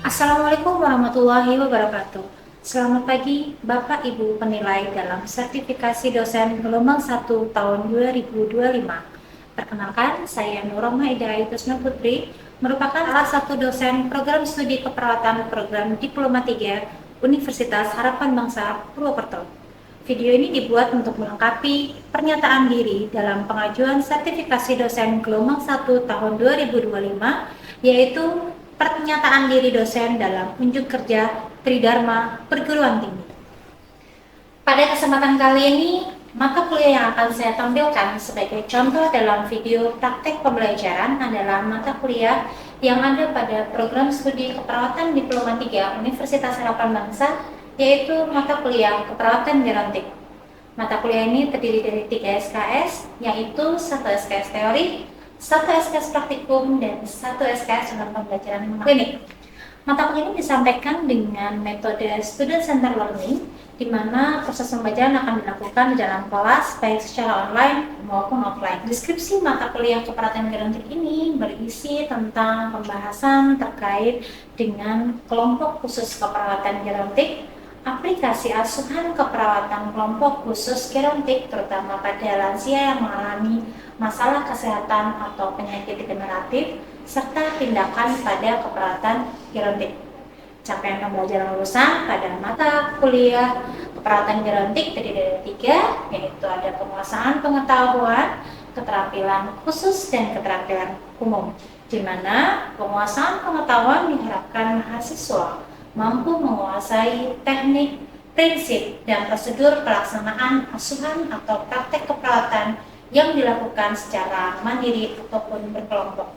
Assalamualaikum warahmatullahi wabarakatuh. Selamat pagi Bapak Ibu penilai dalam sertifikasi dosen gelombang 1 tahun 2025. Perkenalkan, saya Nuroma Ida Ayutusna Putri, merupakan salah satu dosen program studi keperawatan program Diploma 3 Universitas Harapan Bangsa Purwokerto. Video ini dibuat untuk melengkapi pernyataan diri dalam pengajuan sertifikasi dosen gelombang 1 tahun 2025, yaitu pernyataan diri dosen dalam unjuk kerja Tridharma Perguruan Tinggi. Pada kesempatan kali ini, mata kuliah yang akan saya tampilkan sebagai contoh dalam video praktek pembelajaran adalah mata kuliah yang ada pada program studi keperawatan Diploma 3 Universitas Harapan Bangsa, yaitu mata kuliah keperawatan gerontik. Mata kuliah ini terdiri dari 3 SKS, yaitu 1 SKS teori, 1 SKS praktikum, dan 1 SKS dalam pembelajaran klinik. Mata kuliah ini disampaikan dengan metode student center learning, di mana proses pembelajaran akan dilakukan di dalam kelas baik secara online maupun offline. Deskripsi mata kuliah keperawatan gerontik ini berisi tentang pembahasan terkait dengan kelompok khusus keperawatan gerontik, aplikasi asuhan keperawatan kelompok khusus gerontik terutama pada lansia yang mengalami masalah kesehatan atau penyakit degeneratif, serta tindakan pada keperawatan gerontik. Capaian pembelajaran lulusan pada mata kuliah keperawatan gerontik terdiri dari 3, yaitu ada penguasaan pengetahuan, keterampilan khusus, dan keterampilan umum, di mana penguasaan pengetahuan diharapkan mahasiswa mampu menguasai teknik, prinsip, dan prosedur pelaksanaan asuhan atau praktek keperawatan yang dilakukan secara mandiri ataupun berkelompok.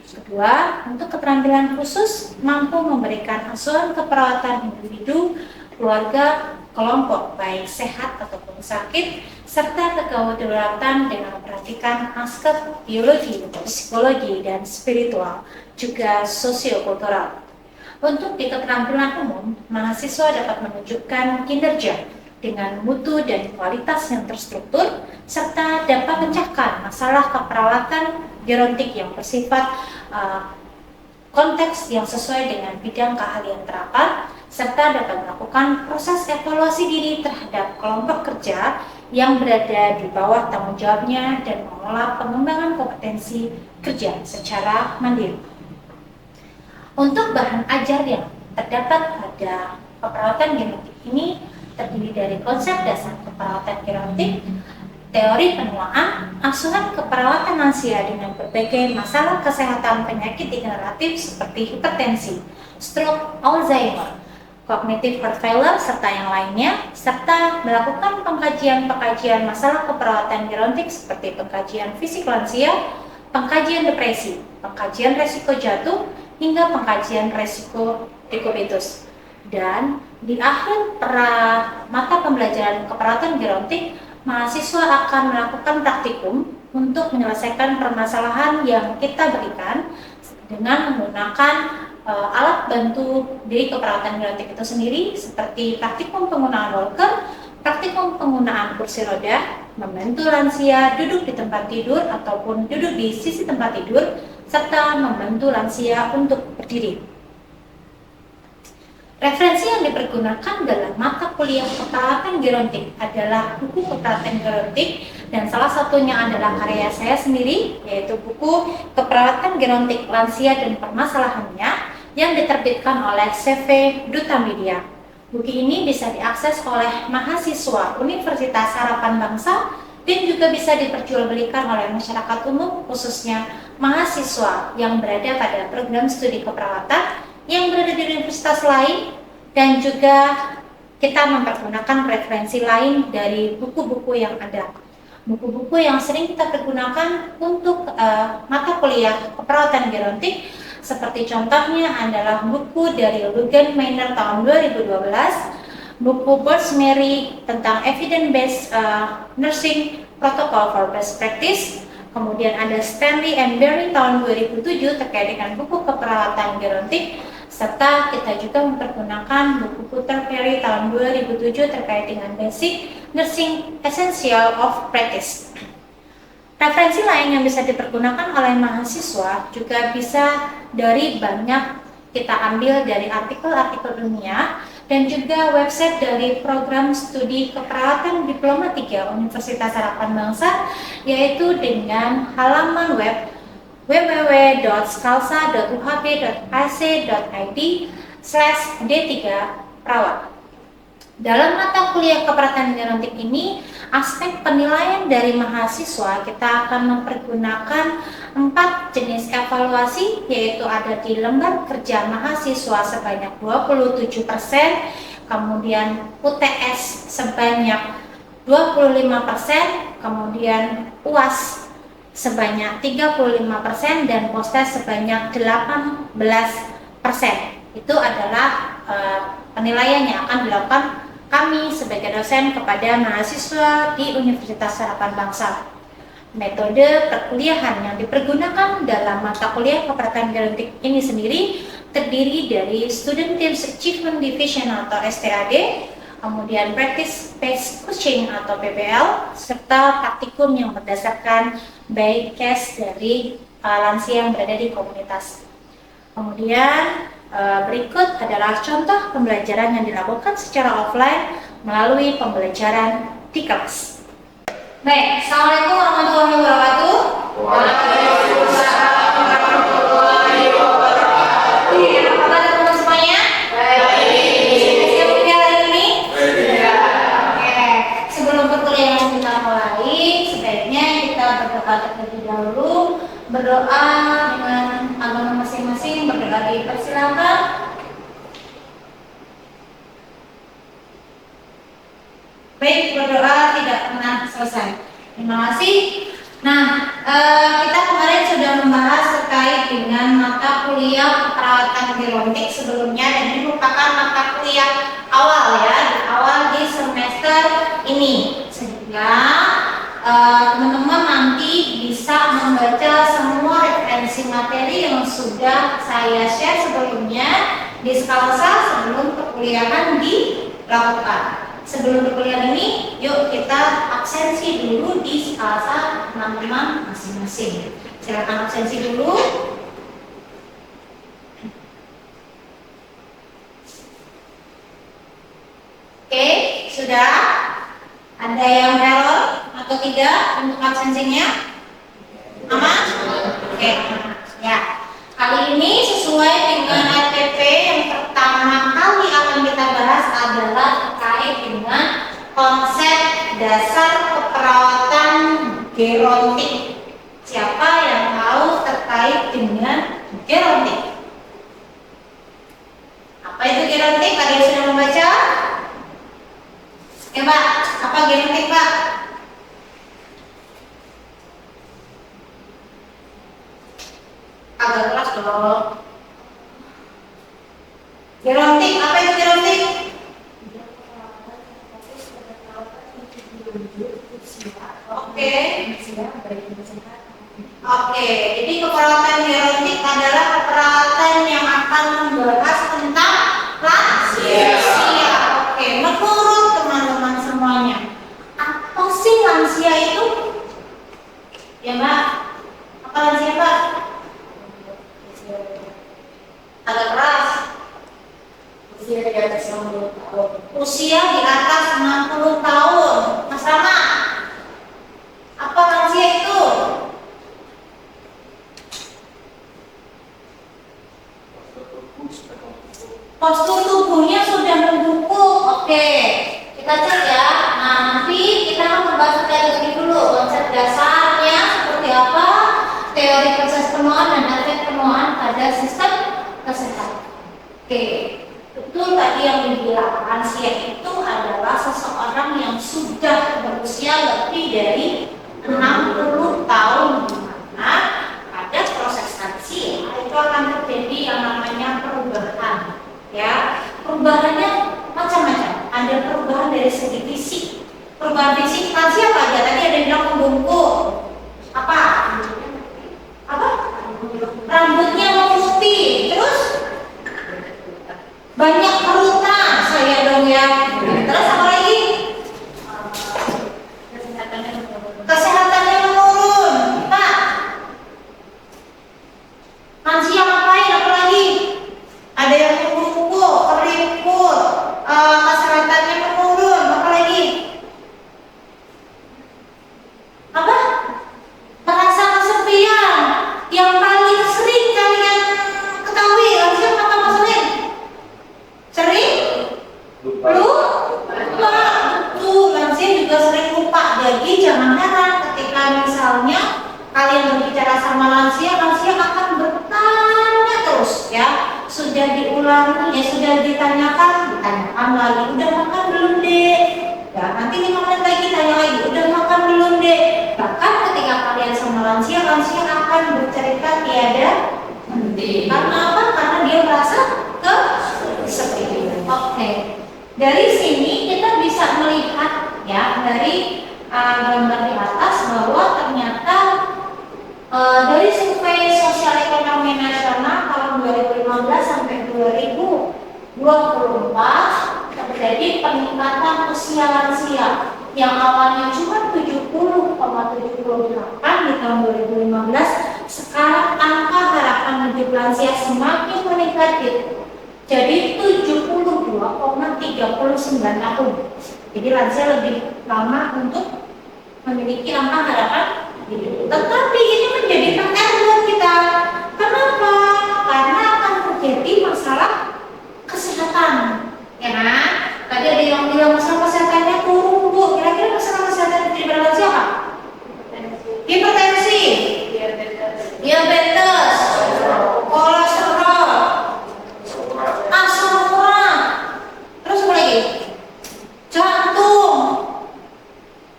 Kedua, untuk keterampilan khusus mampu memberikan asuhan keperawatan individu, keluarga, kelompok baik sehat ataupun sakit, serta kedaruratan dengan memperhatikan aspek biologi, psikologi, dan spiritual, juga sosiokultural. Untuk di keterampilan umum, mahasiswa dapat menunjukkan kinerja dengan mutu dan kualitas yang terstruktur, serta dapat memecahkan masalah keperawatan gerontik yang bersifat konteks yang sesuai dengan bidang keahlian terapan, serta dapat melakukan proses evaluasi diri terhadap kelompok kerja yang berada di bawah tanggung jawabnya dan mengelola pengembangan kompetensi kerja secara mandiri. Untuk bahan ajar yang terdapat pada keperawatan gerontik ini terdiri dari konsep dasar keperawatan gerontik, teori penuaan, asuhan keperawatan lansia dengan berbagai masalah kesehatan penyakit degeneratif seperti hipertensi, stroke, Alzheimer, cognitive heart failure, serta yang lainnya, serta melakukan pengkajian masalah keperawatan gerontik seperti pengkajian fisik lansia, pengkajian depresi, pengkajian resiko jatuh, hingga pengkajian resiko dikubitus. Dan di akhir mata pembelajaran keperawatan gerontik, mahasiswa akan melakukan praktikum untuk menyelesaikan permasalahan yang kita berikan dengan menggunakan alat bantu di keperawatan gerontik itu sendiri, seperti praktikum penggunaan walker, praktikum penggunaan kursi roda, membantu lansia duduk di tempat tidur ataupun duduk di sisi tempat tidur, serta membantu lansia untuk berdiri. Referensi yang dipergunakan dalam mata kuliah keperawatan gerontik adalah buku keperawatan gerontik, dan salah satunya adalah karya saya sendiri, yaitu buku Keperawatan Gerontik Lansia dan Permasalahannya yang diterbitkan oleh CV Duta Media. Buku ini bisa diakses oleh mahasiswa Universitas Harapan Bangsa dan juga bisa diperjualbelikan oleh masyarakat umum, khususnya mahasiswa yang berada pada program studi keperawatan yang berada di universitas lain, dan juga kita mempergunakan referensi lain dari buku-buku yang ada. Buku-buku yang sering kita pergunakan untuk mata kuliah keperawatan gerontik, seperti contohnya adalah buku dari Lugan Maynard tahun 2012, buku Bursmary tentang Evidence-Based Nursing Protocol for Best Practice, kemudian ada Stanley and Berry tahun 2007 terkait dengan buku keperawatan gerontik, serta kita juga mempergunakan buku Puter Perry tahun 2007 terkait dengan Basic Nursing Essential of Practice. Referensi lain yang bisa dipergunakan oleh mahasiswa juga bisa dari banyak kita ambil dari artikel-artikel ilmiah dan juga website dari program studi keperawatan Diploma 3 Universitas Harapan Bangsa, yaitu dengan halaman web www.skalsa.uhp.ac.id/D3Perawat. Dalam mata kuliah keperawatan genetik ini, aspek penilaian dari mahasiswa kita akan mempergunakan 4 jenis evaluasi, yaitu ada di lembar kerja mahasiswa sebanyak 27%, kemudian UTS sebanyak 25%, kemudian UAS sebanyak 35% dan postes sebanyak 18%. Itu adalah penilaian yang akan dilakukan kami sebagai dosen kepada mahasiswa di Universitas Harapan Bangsa. Metode perkuliahan yang dipergunakan dalam mata kuliah keperawatan genetik ini sendiri terdiri dari Student Teams Achievement Division atau STAD, kemudian Practice Based Coaching atau PBL, serta praktikum yang berdasarkan by case dari lansia yang berada di komunitas. Kemudian berikut adalah contoh pembelajaran yang dilakukan secara offline melalui pembelajaran di kelas. Baik, Assalamualaikum warahmatullahi wabarakatuh. Waalaikumsalam warahmatullahi wabarakatuh. Apa kabar teman-teman semuanya? Baik. Siap kuliah hari ini? Baik. Oke, sebelum perkuliahan kita mulai, sebaiknya kita berdoa terlebih dahulu. Berdoa dengan agama masing-masing, berdoa dipersilakan. Baik, berdoa tidak pernah selesai. Terima kasih. Nah, kita kemarin sudah membahas terkait dengan mata kuliah keperawatan genetik sebelumnya, dan ini merupakan mata kuliah awal ya, awal di semester ini, sehingga teman-teman nanti bisa membaca semua referensi materi yang sudah saya share sebelumnya di Skalsa sebelum perkuliahan dilakukan. Sebelum perkuliahan ini, yuk kita absensi dulu di Skalsa teman-teman masing-masing. Silakan absensi dulu. Oke, sudah? Ada yang error atau tidak untuk absensinya? Aman? Oke, ya. Kali ini sesuai dengan RPP yang pertama kali akan kita bahas adalah terkait dengan konsep dasar keperawatan gerontik. Siapa yang tahu terkait dengan gerontik? Apa itu gerontik? Ada yang sudah membaca? Ya Pak, apa genetik Pak? Agak keras dong. Genetik, apa itu genetik? Oke. Oke, jadi keperawatan genetik adalah keperawatan yang akan membahas tentang lansia. Oke, menurut teman-teman semuanya, apa sih lansia itu? Ya Mbak, apa lansia Mbak? Agak keras. Usia di atas 60 tahun. Usia di atas 60 tahun. Mas Rama, apa lansia itu? Postur tubuhnya sudah membungkuk. Oke, kita cek ya. Nah, nanti kita akan membahas teori dulu, konsep dasarnya seperti apa, teori proses penuaan dan efek penuaan pada sistem kesehatan. Oke, betul tadi yang dibilang, lansia itu adalah seseorang yang sudah berusia lebih dari 60 tahun, di mana pada proses lansia itu akan terjadi yang namanya perubahan. Ya, perubahannya macam-macam. Ada perubahan dari segi fisik. Perubahan fisik lansia apa aja? Tadi ada yang bilang membungkuk. Apa? Rambutnya memutih. Terus banyak kerutan. Saya dong ya. Terus apa lagi? Kesehatannya menurun. Pak, lansia ngapain? Apa lagi? sudah diulangi, ya sudah ditanyakan lagi, udah makan belum dek? Ya nanti 5 menit lagi tanya lagi, udah makan belum dek? Bahkan ketika kalian sama lansia, lansia akan bercerita tiada henti. Karena apa? Karena dia merasa kesepian. Oke. Dari sini kita bisa melihat ya dari gambar di atas bahwa ternyata dari survei sosial ekonomi nasional tahun 2015 sampai 2024 terjadi peningkatan usia lansia yang awalnya cuma 70,78 di tahun 2015, sekarang angka harapan hidup lansia semakin meningkat jadi 72,39 tahun. Jadi lansia lebih lama untuk memiliki angka harapan hidup. Tetapi ini menjadi PR buat kita. Kenapa? Karena akan terjadi masalah kesehatan, ya kan? Tadi ada yang bilang masalah kesehatannya turun, Bu. Kira-kira masalah kesehatan di lansia apa? Hipertensi, diabetes, kolesterol, asam urat, terus apa lagi? Jantung,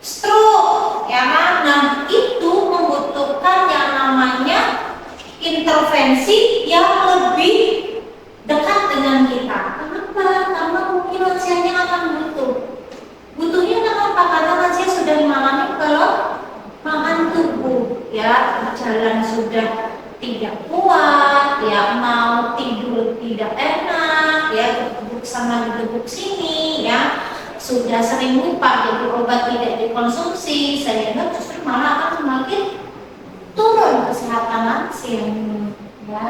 stroke, ya kan? Nah, itu membutuhkan yang namanya intervensi yang lebih dekat dengan kita. Kenapa? Karena mungkin lansianya akan butuhnya kenapa? Karena lansia sudah mengalami kelemahan tubuh, ya, jalan sudah tidak kuat, ya, mau tidur tidak enak, ya, gedebuk sana gedebuk sini, ya, sudah sering lupa, jadi obat tidak dikonsumsi, sehingga justru malah akan semakin turun kesehatan lansia, ya.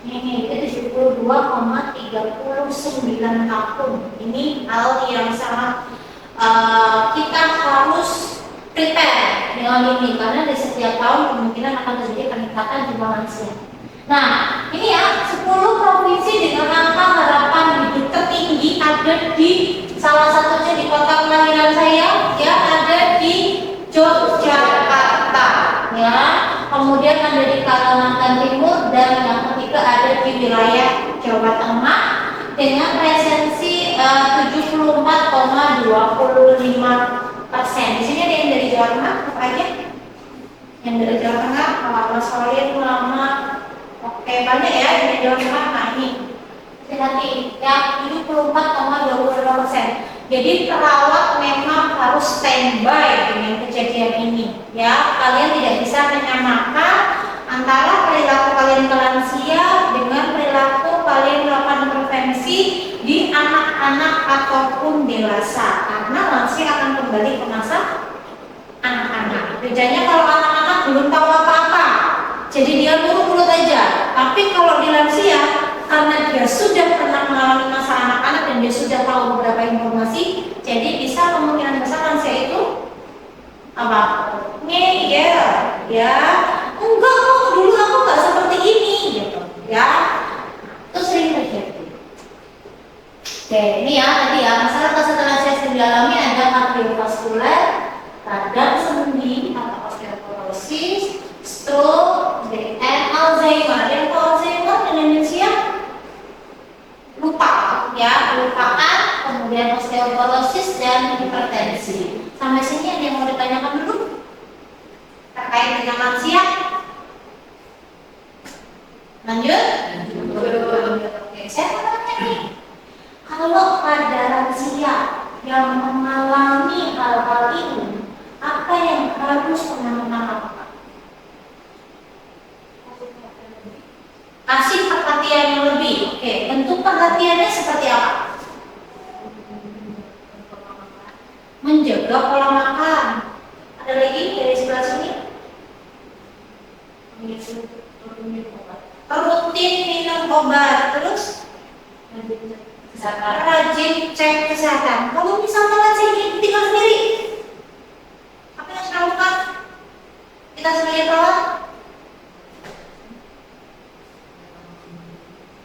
Ini 72,39 tahun. Ini hal yang sangat kita harus prepare dengan ini, karena di setiap tahun kemungkinan akan terjadi peningkatan jumlah lansia. Nah, ini ya 10 provinsi dengan angka harapan hidup tertinggi ada di salah satunya di kota kelahiran saya, ya, ada di Yogyakarta, ya. Kemudian ada di Kalimantan Timur dan yang ketiga ada di wilayah Jawa Tengah dengan presensi 74,25%. Di sini ada yang dari Jawa Tengah, apa aja? Yang dari Jawa Tengah, Mas Solin, Lama, oke, banyak ya yang dari Jawa Tengah. Nah ini, hati-hati ya, 74,25%. Jadi perawat memang harus standby dengan kejadian ini, ya. Kalian tidak bisa menyamakan antara perilaku kalian ke lansia dengan perilaku kalian melakukan intervensi di anak-anak ataupun dewasa, karena lansia akan kembali ke masa anak-anak. Bedanya kalau anak-anak belum tahu apa-apa, jadi dia nurut-nurut aja. Tapi kalau di lansia, karena dia sudah pernah mengalami masa anak-anak dan dia sudah tahu beberapa informasi, jadi bisa kemungkinan besar lansia itu apa? Ngeyel, ya. Enggak kok, dulu aku nggak seperti ini, gitu, ya. Itu sering terjadi. Oke, ini ya tadi ya masalah kesehatan lansia yang dialami ada kardiovaskuler, radang sendi atau osteoporosis, stroke, dan Alzheimer. Yang Alzheimer demensia lupa, ya, kelupaan, kemudian osteoporosis dan hipertensi. Sampai sini ada yang mau ditanyakan dulu terkait dengan lansia? Lanjut? Oke, saya mau tanya nih, kalau pada lansia yang mengalami hal-hal ini, apa yang harus teman-teman lakukan? Kasih perhatian yang lebih. Oke, bentuk perhatiannya seperti apa? Menjaga pola makan. Ada lagi dari sebelah sini? Rutin minum obat. Terus rajin cek kesehatan. Kalau misalnya lansia ini tinggal sendiri, apa yang harus dilakukan? Kita sebagai perawat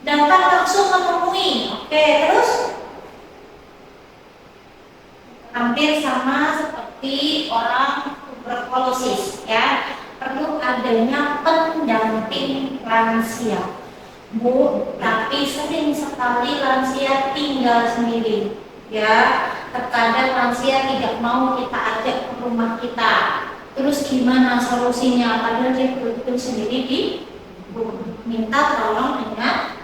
datang langsung menemui. Oke, terus hampir sama seperti orang tuberkulosis, ya, perlu adanya pendamping lansia. Bu, tapi sering sekali lansia tinggal sendiri. Ya, terkadang lansia tidak mau kita ajak ke rumah kita. Terus gimana solusinya? Padahal dia betul sendiri di rumah. Minta tolong dengan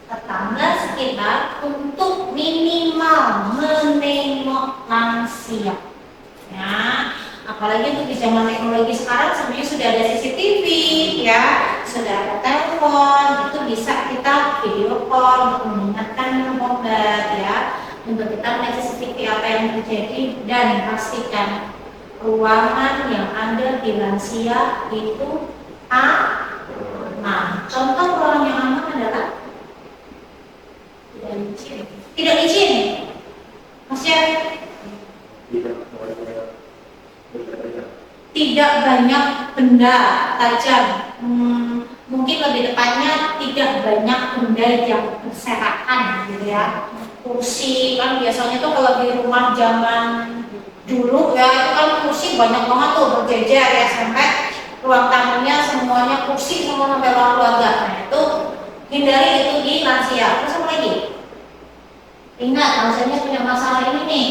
tetangga sekitar untuk minimal menengok lansia. Ya, apalagi untuk di zaman teknologi sekarang sebenarnya sudah ada CCTV, ya, sudah ada telepon, itu bisa kita video call untuk mengingatkan obat, ya, untuk kita melihat CCTV apa yang terjadi dan pastikan ruangan yang ada di lansia itu aman. Contoh ruangan yang aman adalah tidak licin, maksudnya tidak banyak benda tajam. Mungkin lebih tepatnya tidak banyak benda yang berserakan, gitu ya. Kursi kan biasanya tuh kalau di rumah zaman dulu ya itu kan kursi banyak banget tuh berjejer ya, sampai ruang tamunya semuanya kursi semua sampai ruang keluarga. Nah itu hindari itu di lansia. Terus apa lagi? Ingat lansianya punya masalah ini nih.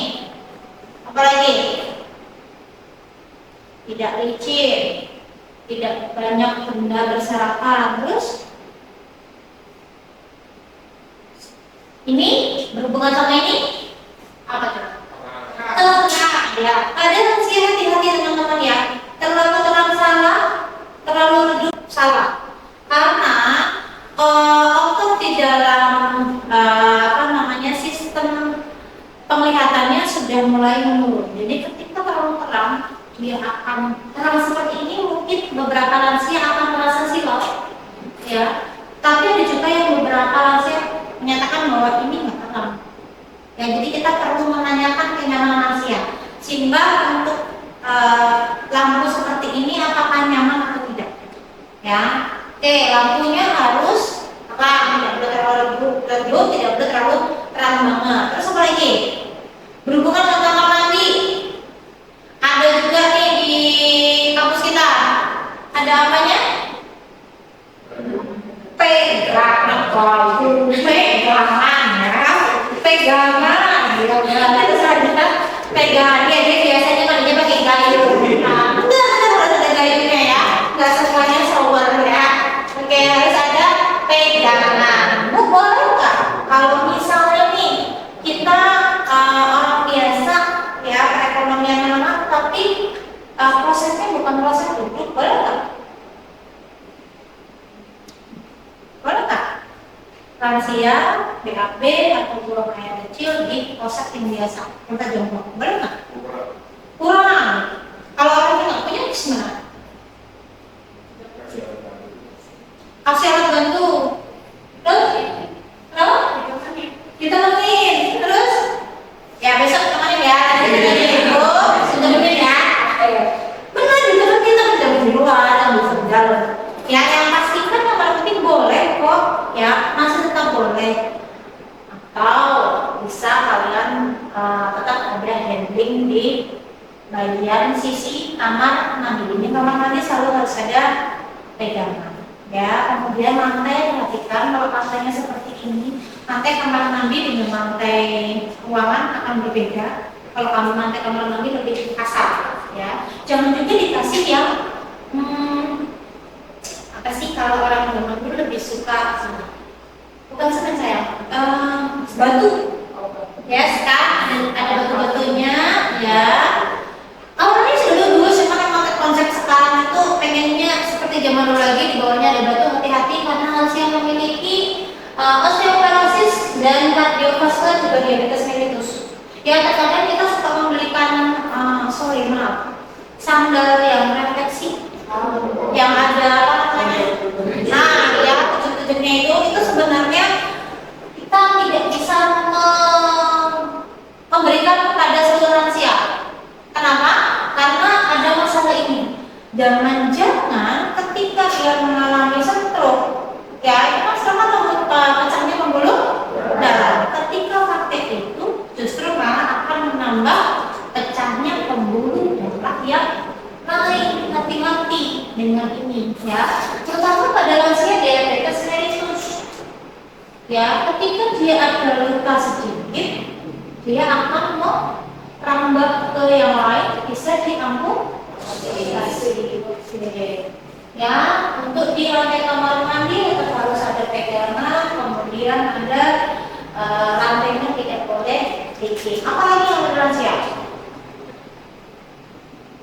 Apa lagi? Tidak licin, tidak banyak benda berserakan. Terus ini berhubungan sama ini apa tuh? Terang, ya. Ada lansia, hati-hati teman-teman ya. Terlalu terang salah, terlalu redup salah. Karena otot di dalam sistem penglihatannya sudah mulai menurun. Jadi ketika terlalu terang, dia akan terang seperti ini, mungkin beberapa lansia akan merasa silau, ya. Tapi ada juga yang beberapa lansia menyatakan bahwa ini nggak terang. Ya, jadi kita perlu menanyakan kenyamanan lansia. Sehingga untuk lampu seperti ini apakah nyaman atau tidak? Ya, oke, lampunya harus tidak boleh terlalu redup, tidak boleh terlalu terang banget. Terus apa lagi? Berhubungan dengan kamar mandi. Ada juga nih di kampus kita. Ada apanya? Pegangan, pegangan ya. Pegangan. Terus ada pegangan. Ya, dia biasanya kan dia pakai kayu. Nah, harus ada kayunya ya. Nggak semuanya shower ya. Oke, harus ada pegangan. Boleh nggak? Kalau misalnya nih kita orang biasa ya, perekonomian menengah, tapi prosesnya bukan proses duduk, boleh nggak? Boleh nggak? Lansia, BAB atau buang air kecil di proses yang biasa, kita jongkok, boleh nggak? Kurang. Kalau orang yang nggak punya gimana? Kasih alat bantu. Terus, kenapa? Ditemenin. Terus, ya besok temenin ya. Ditemenin ibu, ditemenin ya. Benar, ditemenin tapi jangan di luar, jangan di dalam. Ya, yang pastikan yang paling penting boleh kok. Ya, masih tetap boleh. Atau bisa kalian tetap ada handling di bagian sisi kamar mandi. Ini kamar mandi selalu harus ada pegangan. Ya, kemudian lantai, perhatikan kalau lantainya seperti ini, lantai kamar mandi dengan lantai ruangan akan berbeda. Kalau lantai kamar mandi lebih kasar, ya. Jangan juga dikasih yang apa sih, kalau orang zaman dulu lebih suka bukan semen saya, batu, ya, sekarang ada batu-batunya, ya. Awalnya dulu cuma memang konsep sekarang itu pengennya seperti zaman dulu lagi, di bawahnya ada batu. Hati-hati karena lansia memiliki osteoporosis dan kardiovaskular juga diabetes mellitus. Ya, terkadang kita suka membelikan sandal yang refleksi, yang ada apa namanya? Nah, ya, tujuh-tujuhnya itu sebenarnya kita tidak bisa memberikan kepada seluruh lansia. Kenapa? Karena ada masalah ini. Jangan-jangan ketika dia mengalami stroke, ya itu kan sama pecahnya pembuluh darah. Ketika pakai itu justru malah akan menambah pecahnya pembuluh darah yang lain. Hati-hati dengan ini, ya. Terutama pada lansia diabetes mellitus. Ya, ketika dia ada luka sedikit, dia akan merambah ke yang lain, bisa diamputasi. Ya, untuk di lantai kamar mandi tetap harus ada pegangan, kemudian ada lantainya tidak boleh licin. Apalagi yang berlansia?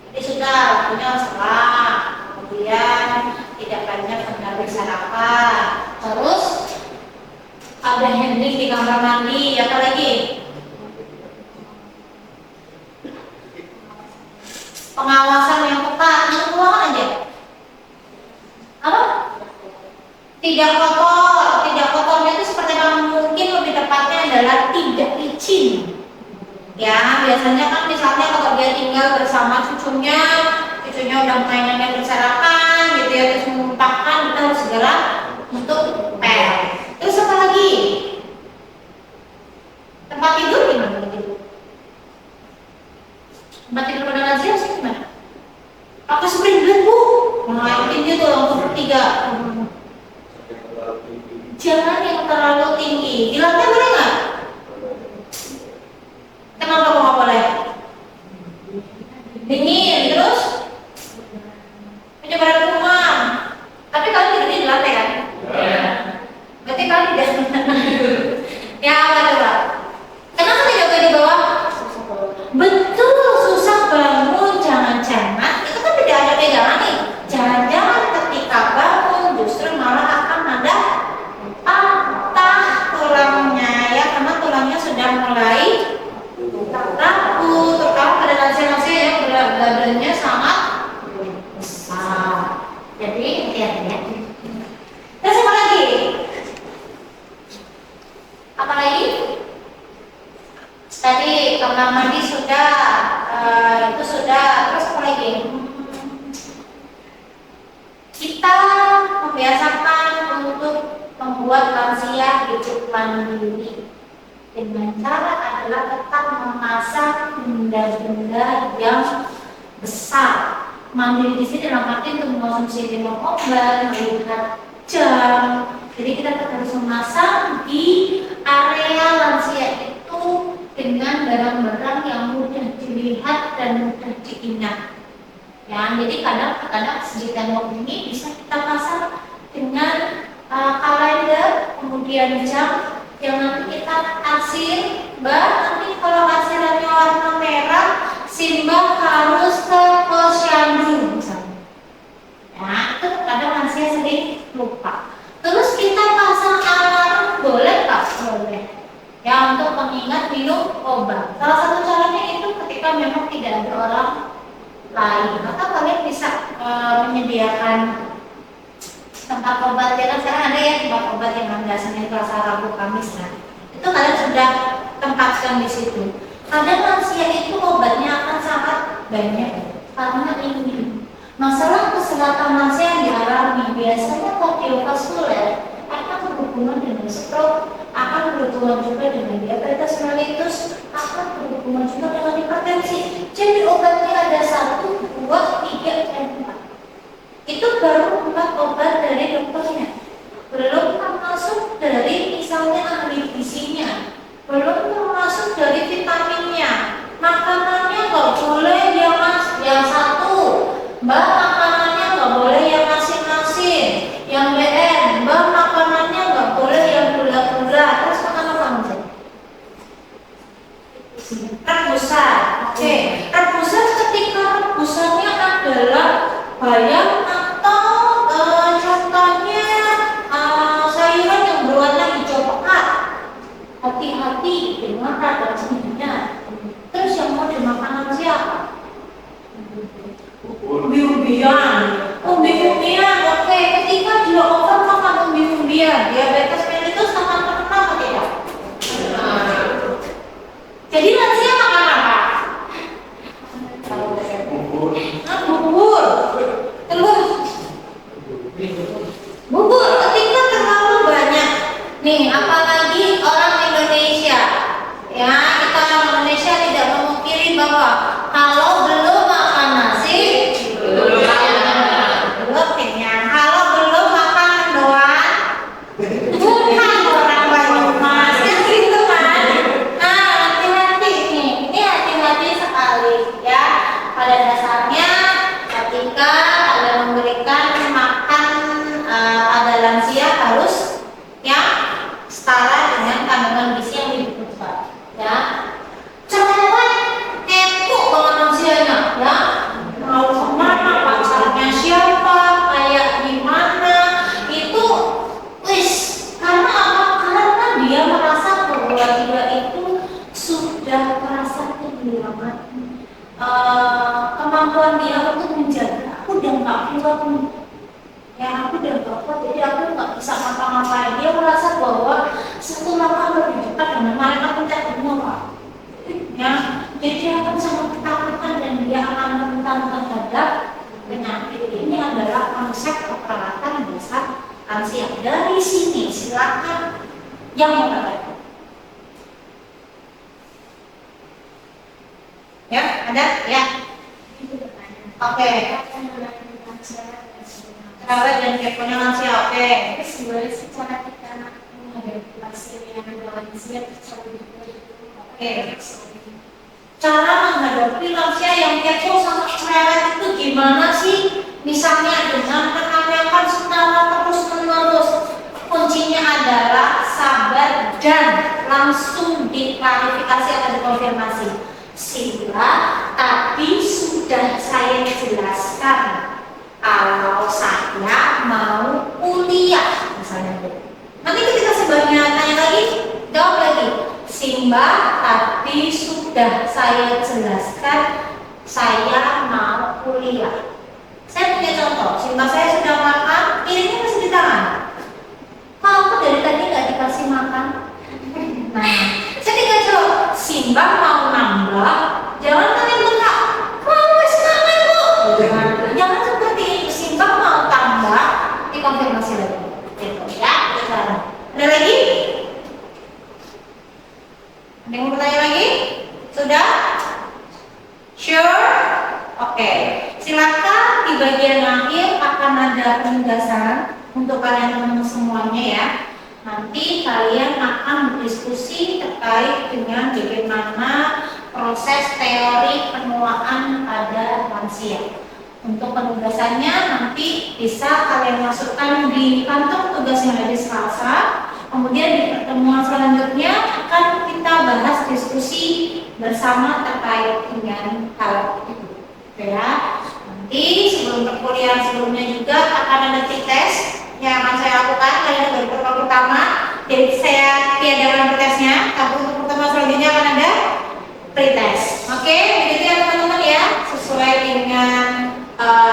Jadi sudah punya selang, kemudian tidak banyak kendali sarapan, terus ada handling di kamar mandi, apa lagi? Pengawasan yang ketat, yang keuangan aja. Apa? Tidak kotor, tidak kotornya itu seperti yang mungkin lebih tepatnya adalah tidak licin. Ya, biasanya kan misalnya kalau dia tinggal bersama cucunya udah mainannya berserakan gitu ya, terus menumpahkan, kita harus segera untuk pel. Terus apa lagi? Tempat tidur gimana tidur? Tempat tidur pada lansia sih gimana? Pakai spring bed bu, nah tinggi tuh untuk bertiga. Jangan yang terlalu tinggi. Di lantai boleh nggak? Kenapa kok nggak boleh? Dingin, terus penyebaran kuman. Tapi kalian tidurnya di lantai kan? Ya. Berarti kalian tidak ya apa coba? Kenapa tidak boleh di bawah? Betul, susah bangun. Jangan-jangan itu kan tidak ada pegangan nih. Jangan-jangan ketika bangun justru malah akan ada patah tulangnya ya, karena tulangnya sudah mulai rapuh, terutama pada lansia-lansia yang berat badannya sangat besar. Jadi hati-hati ya. Terus apa lagi? Apa lagi? Tadi kamar mandi sudah, itu sudah. Terus apa lagi? Kita membiasakan untuk membuat lansia hidup mandiri dengan cara adalah tetap memasang benda-benda yang besar. Mandiri di sini dalam arti untuk mengonsumsi minum obat, melihat jam. Jadi kita tetap harus memasang di area lansia itu dengan barang-barang yang mudah dilihat dan mudah diingat. Ya, jadi kadang-kadang di tembok ini bisa kita pasang dengan kalender, kemudian jam yang nanti kita taksir. Mbak, nanti kalau taksirannya warna merah, si Mbak harus ke posyandu misalnya. Ya, itu kadang lansia sering lupa. Terus kita pasang alarm, boleh Pak? Boleh. Ya, untuk mengingat minum obat. Salah satu caranya itu ketika memang tidak ada orang lain, maka kalian bisa menyediakan tempat obat. Ya kan sekarang ada ya tempat obat yang biasanya Selasa, Rabu, Kamis. Nah, itu kalian sudah tempatkan di situ. Kadang lansia itu obatnya akan sangat banyak karena ini masalah kesehatan lansia yang dialami biasanya kardiovaskuler akan berhubungan dengan stroke, akan berhubungan juga dengan diabetes mellitus, akan berhubungan juga dengan hipertensi. Jadi obatnya ada 1, 2, 3, dan 4. Itu baru 4 obat dari dokternya. Belum termasuk dari misalnya ahli gizinya, belum termasuk dari vitaminnya. Makanannya nggak boleh yang 1, Mbak, makanannya nggak boleh yang asin-asin, yang BN, Mbak, makanannya nggak boleh yang gula-gula. Terus makan apa aja? Rebusan. Oke, rebusan ketika rebusannya adalah bayam atau contohnya sayuran yang berwarna hijau pekat, hati-hati dengan radiasinya. Terus yang mau dimakan siapa? Umbi-umbian. Umbi-umbian, oke. Ketika dia over makan umbi-umbian, diabetes mellitus akan terkena atau tidak? Jadi lansia makan apa? Bubur. Telur. Bubur ketika terlalu banyak. Nih, apalagi orang Indonesia. Ya, kita orang Indonesia tidak memungkiri bahwa kalau belum makan nasi, belum kenyang. Kalau belum makan mendoan, bukan orang bangun. Ya aku udah bapak, jadi aku nggak bisa ngapa-ngapain. Dia merasa bahwa satu langkah lebih cepat dengan mereka pencet benua Pak. Ya, jadi dia akan sangat ketakutan dan dia akan rentan terhadap penyakit. Ini adalah konsep keperawatan dasar lansia. Dari sini silakan yang mau bertanya. Ya, ada? Ya. Oke. Terawat dan keponya lansia, oke. Sebenarnya secara kita menghadapi pasien yang lansia Oke. Cara menghadapi lansia yang kepo sama cerewet itu gimana sih? Misalnya dengan menanyakan secara terus-menerus. Kuncinya adalah sabar dan langsung diklarifikasi atau dikonfirmasi. Sila, tapi sudah saya jelaskan kalau saya mau kuliah misalnya. Nanti ketika Simbahnya tanya lagi, jawab lagi. Simbah, tapi sudah saya jelaskan saya mau kuliah. Saya punya contoh, Simbah saya sudah makan, piringnya masih di tangan. Kamu dari tadi nggak dikasih makan? Nah, ketika jawab, Simbah mau nambah, jangan tanya bengkak. Mau wes makan bu. Jangan seperti itu. Simbah mau tambah, dikonfirmasi lagi. Gitu ya. Sekarang. Ada lagi? Ada yang mau bertanya lagi? Sudah? Sure? Oke. Silakan di bagian akhir akan ada penugasan untuk kalian teman-teman semuanya ya. Nanti kalian akan berdiskusi terkait dengan bagaimana proses teori penuaan pada lansia. Untuk penugasannya nanti bisa kalian masukkan di kantong tugas yang ada di Selasa. Kemudian di pertemuan selanjutnya akan kita bahas diskusi bersama terkait dengan hal itu. Ya. Nanti sebelum perkuliahan sebelumnya juga akan ada tes yang akan saya lakukan kalian baru pertemuan pertama. Jadi saya tiadakan pretesnya, tapi untuk pertemuan selanjutnya akan ada pretest. Oke, begitu ya teman-teman ya, sesuai dengan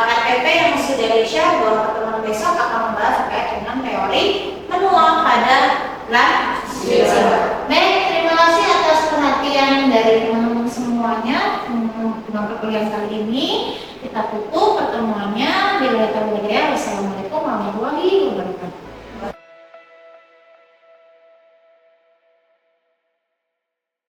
RPP yang sudah di-share bahwa pertemuan besok akan membahas terkait dengan teori menua pada lansia. Baik, terima kasih atas perhatian dari teman-teman semuanya dengan perkuliahan kali ini. Kita tutup pertemuannya. Wassalamualaikum warahmatullahi wabarakatuh.